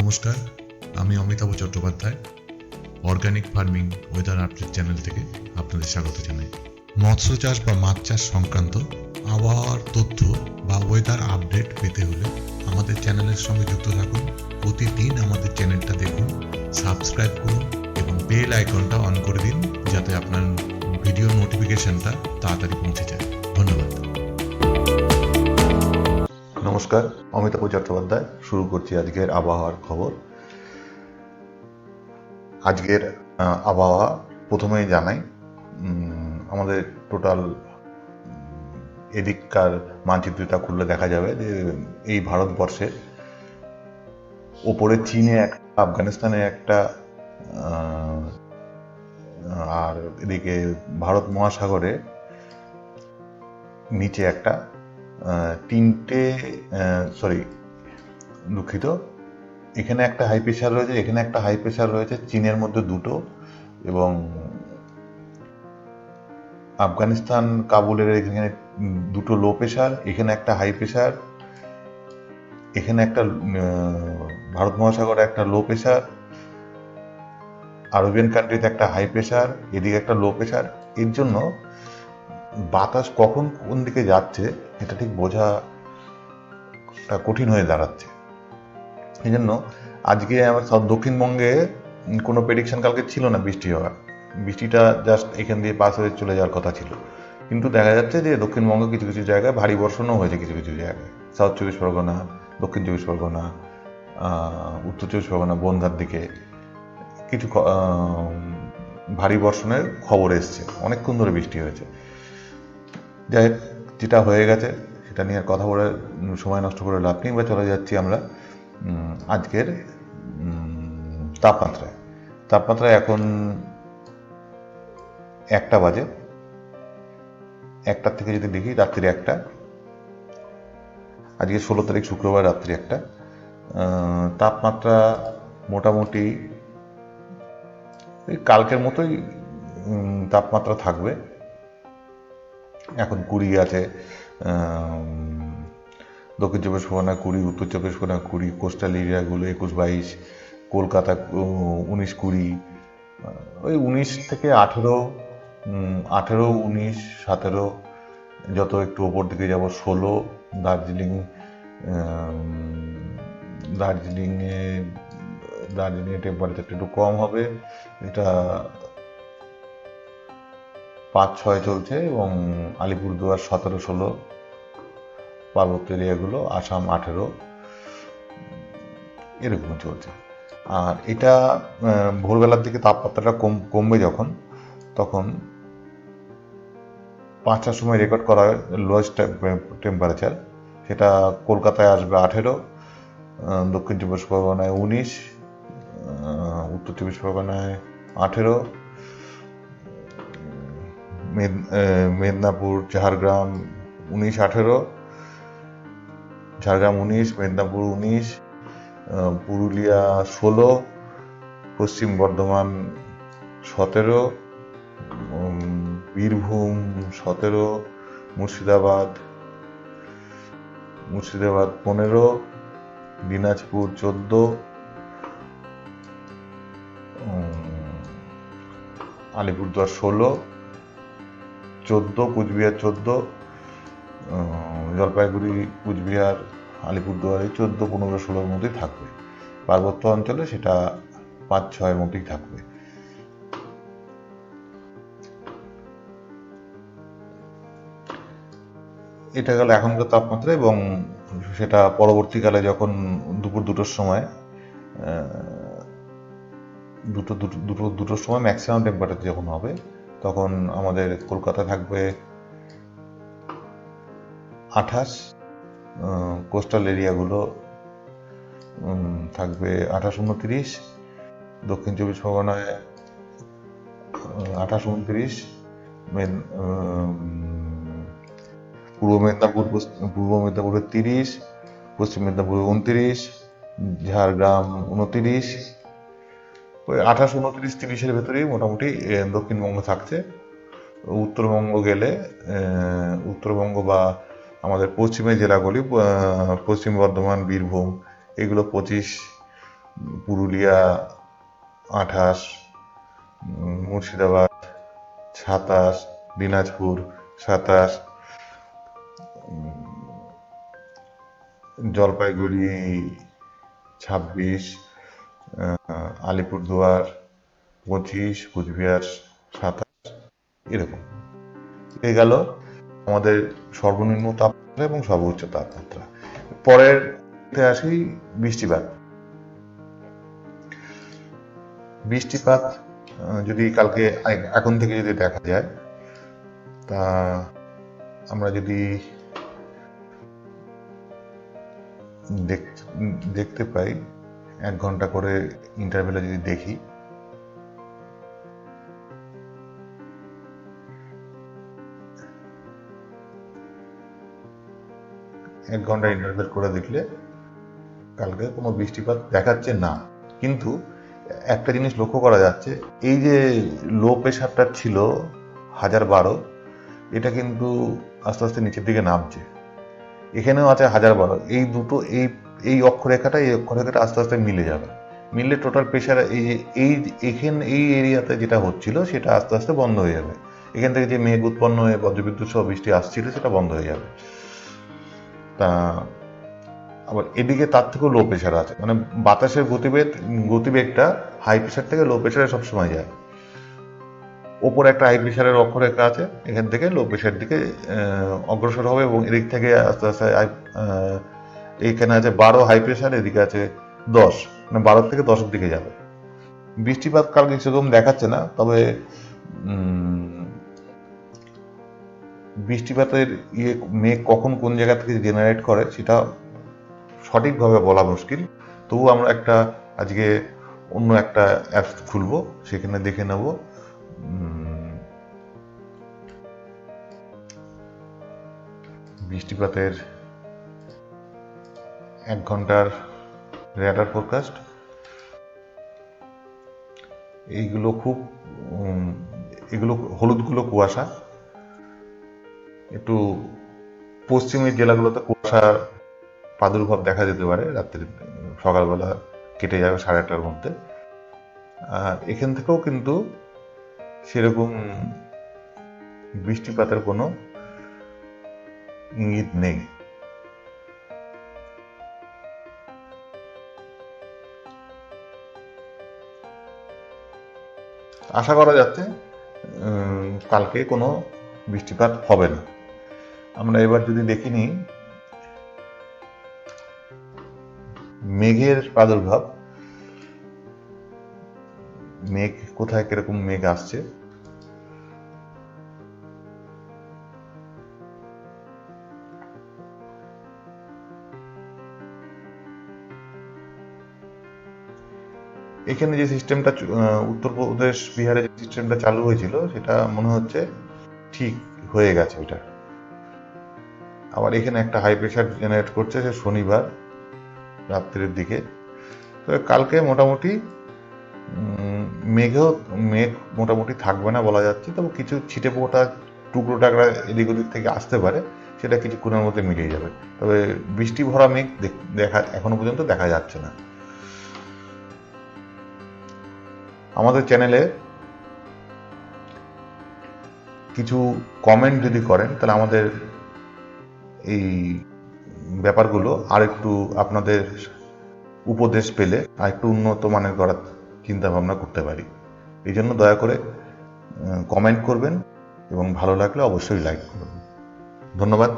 নমস্কার, আমি Amitabh Chattopadhyay organic farming weather update channel থেকে আপনাদের স্বাগত জানাই। মৎস্য চাষ বা মাছ চাষ সংক্রান্ত আবহাওয়ার তথ্য বা ওয়েদার আপডেট পেতে হলে আমাদের চ্যানেলের সঙ্গে যুক্ত থাকুন। প্রতিদিন আমাদের চ্যানেলটা দেখুন, সাবস্ক্রাইব করুন এবং বেল আইকনটা অন করে দিন যাতে আপনার ভিডিও নোটিফিকেশনটা তাড়াতাড়ি পৌঁছে যায়। ধন্যবাদ। নমস্কার, অমিতাভ চট্টোপাধ্যায় শুরু করছি আজকের আবহাওয়ার খবর। আজকের আবহাওয়া প্রথমেই জানাই, আমাদের টোটাল এদিককার মানচিত্রটা খুললে দেখা যাবে যে এই ভারতবর্ষে ওপরে চীনে একটা, আফগানিস্তানে একটা, আর এদিকে ভারত মহাসাগরে নিচে একটা, তিনটে, দুঃখিত, এখানে একটা হাই প্রেশার রয়েছে, এখানে একটা হাই প্রেশার রয়েছে, চীনের মধ্যে দুটো, এবং আফগানিস্তান কাবুলের এখানে দুটো লো প্রেশার, এখানে একটা হাই প্রেশার, এখানে একটা ভারত মহাসাগরে একটা লো প্রেশার, আরবিয়ান কান্ট্রিতে একটা হাই প্রেশার, এদিকে একটা লো প্রেশার। এর জন্য বাতাস কখন কোন দিকে যাচ্ছে এটা ঠিক বোঝাটা কঠিন হয়ে দাঁড়াচ্ছে। এই জন্য আজকে আমার দক্ষিণবঙ্গে কোনো প্রেডিকশন কালকে ছিল না বৃষ্টি হওয়ার। বৃষ্টিটা জাস্ট এখান দিয়ে পাস হয়ে চলে যাওয়ার কথা ছিল, কিন্তু দেখা যাচ্ছে যে দক্ষিণবঙ্গে কিছু কিছু জায়গায় ভারী বর্ষণও হয়েছে। কিছু কিছু জায়গায় সাউথ চব্বিশ পরগনা, দক্ষিণ চব্বিশ পরগনা, উত্তর চব্বিশ পরগনা, বনগাঁর দিকে কিছু ভারী বর্ষণের খবর এসছে। অনেকক্ষণ ধরে বৃষ্টি হয়েছে। যাই হোক, যেটা হয়ে গেছে সেটা নিয়ে কথা বলে সময় নষ্ট করে লাভ নেই। বা চলে যাচ্ছি আমরা আজকের তাপমাত্রায় এখন 1টা বাজে। 1টার থেকে যদি দেখি, রাত্রি 1টা, আজকে 16 তারিখ শুক্রবার, রাত্রি 1টা। তাপমাত্রা মোটামুটি কালকের মতোই তাপমাত্রা থাকবে। এখন 20 আছে, দক্ষিণ চব্বিশ পরগনা 20, উত্তর চব্বিশ পরগনা 20, কোস্টাল এরিয়াগুলো 21-22, কলকাতা 19-20, ওই 19 থেকে 18, 19, 17, যত একটু ওপর দিকে যাব 16, দার্জিলিংয়ে টেম্পারেচারটা একটু কম হবে, এটা 5-6 চলছে, এবং আলিপুরদুয়ার 17-16, পার্বত্য এরিয়াগুলো আসাম 18, এরকম চলছে। আর এটা ভোরবেলার দিকে তাপমাত্রাটা কমবে যখন, তখন 5টার সময় রেকর্ড করা হয় লোয়েস্ট টেম্পারেচার, সেটা কলকাতায় আসবে 18, দক্ষিণ চব্বিশ পরগনায় 19, উত্তর চব্বিশ পরগনায় 18, মেদিনীপুর, ঝাড়গ্রাম 19-18, ঝাড়গ্রাম 19, মেদিনীপুর 19, পুরুলিয়া 16, পশ্চিম বর্ধমান 17, বীরভূম 17, মুর্শিদাবাদ 15, দিনাজপুর 14, আলিপুরদুয়ার 16, কুচবিহার 14, জলপাইগুড়ি, কুচবিহার, আলিপুরদুয়ারে 14, 15, 16-র মধ্যেই থাকবে। পার্বত্য অঞ্চলে সেটা 5-6-এর মধ্যেই থাকবে। এটা গেল এখনকার তাপমাত্রা, এবং সেটা পরবর্তীকালে যখন দুপুর 2টোর সময়, দুটোর সময় ম্যাক্সিমাম টেম্পারেচার যখন হবে, তখন আমাদের কলকাতা থাকবে 28, কোস্টাল এরিয়াগুলো থাকবে 28-29, দক্ষিণ চব্বিশ পরগনায় 28-29, পূর্ব মেদিনীপুরে 30, পশ্চিম মেদিনীপুরে 29, ঝাড়গ্রাম 29, ওই 28-29-30-এর ভেতরেই মোটামুটি দক্ষিণবঙ্গ থাকছে। উত্তরবঙ্গ গেলে, উত্তরবঙ্গ বা আমাদের পশ্চিমের জেলাগুলি, পশ্চিম বর্ধমান, বীরভূম, এগুলো 25, পুরুলিয়া 28, মুর্শিদাবাদ 27, দিনাজপুর 27, জলপাইগুড়ি 26, আলিপুরদুয়ার 25, কুচবিহার 27, এরকম। এ গেল আমাদের সর্বনিম্ন তাপমাত্রা এবং সর্বোচ্চ তাপমাত্রা। পরের আসি বৃষ্টিপাত। বৃষ্টিপাত যদি কালকে এখন থেকে যদি দেখা যায়, তা আমরা যদি দেখতে পাই 1 ঘন্টা করে ইন্টারভেলে যদি দেখি, এক ঘন্টা ইন্টারভেল করে দেখলে কালকে কোনো বৃষ্টিপাত দেখাচ্ছে না। কিন্তু একটা জিনিস লক্ষ্য করা যাচ্ছে, এই যে লো প্রেশারটা ছিল 1012, এটা কিন্তু আস্তে আস্তে নিচের দিকে নামছে। এখানেও আছে 1012, এই দুটো এই অক্ষরেখাটা আস্তে আস্তে মিলে যাবে। মিললে টোটাল প্রেশার এই এরিয়াতে যেটা হচ্ছিল সেটা আস্তে আস্তে বন্ধ হয়ে যাবে। এখান থেকে যে মেঘ উৎপন্ন হয়ে বজ্রবিদ্যুৎ সহ বৃষ্টি আসছিল সেটা বন্ধ হয়ে যাবে। তা আবার এদিকে তার থেকেও লো প্রেশার আছে, মানে বাতাসের গতিবেগটা হাই প্রেশার থেকে লো প্রেশারে সবসময় যায়। ওপরে একটা হাই প্রেশারের অক্ষরেখা আছে, এখান থেকে লো প্রেশার দিকে অগ্রসর হবে এবং এদিক থেকে আস্তে আস্তে এইখানে আছে 12 হাই প্রেশার, এদিকে আছে 10, মানে 12 থেকে 10-এর দিকে যাবে। বৃষ্টিপাত কালকে সেরকম দেখাচ্ছে না, তবে বৃষ্টিপাতের মেঘ কখন কোন জায়গা থেকে জেনারেট করে সেটা সঠিকভাবে বলা মুশকিল। তবু আমরা আজকে অন্য একটা অ্যাপস খুলবো, সেখানে দেখে নেব বৃষ্টিপাতের 1 ঘন্টার রেডার ফোরকাস্ট। এগুলো হলুদগুলো কুয়াশা। একটু পশ্চিমের জেলাগুলোতে কুয়াশার প্রাদুর্ভাব দেখা যেতে পারে, রাত্রি সকালবেলা কেটে যাবে 8:30-টার মধ্যে। আর এখান থেকেও কিন্তু সেরকম বৃষ্টিপাতের কোনো ইঙ্গিত নেই। আশা করা যাচ্ছে কালকে কোনো বৃষ্টিপাত হবে না। আমরা এবার যদি দেখিনি মেঘের প্রাদুর্ভাব, মেঘ কোথায় কিরকম মেঘ আসছে। এখানে যে সিস্টেমটা উত্তরপ্রদেশ বিহারে যে সিস্টেমটা চালু হয়েছিল সেটা মনে হচ্ছে ঠিক হয়ে গেছে ওইটা। আবার এখানে একটা হাই প্রেশার জেনারেট করছে সে শনিবার রাত্রের দিকে। তবে কালকে মোটামুটি মেঘ মোটামুটি থাকবে না বলা যাচ্ছে, তবে কিছু ছিটে ফোঁটা টুকরো টাকরা এদিক ওদিক থেকে আসতে পারে, সেটা কিছুক্ষণের মধ্যে মিলিয়ে যাবে। তবে বৃষ্টি ভরা মেঘ এখনো পর্যন্ত দেখা যাচ্ছে না। আমাদের চ্যানেলে কিছু কমেন্ট যদি করেন তাহলে আমাদের এই ব্যাপারগুলো আর একটু আপনাদের উপদেশ পেলে আর একটু উন্নত মানের করার চিন্তা ভাবনা করতে পারি। এই জন্য দয়া করে কমেন্ট করবেন এবং ভালো লাগলে অবশ্যই লাইক করবেন। ধন্যবাদ।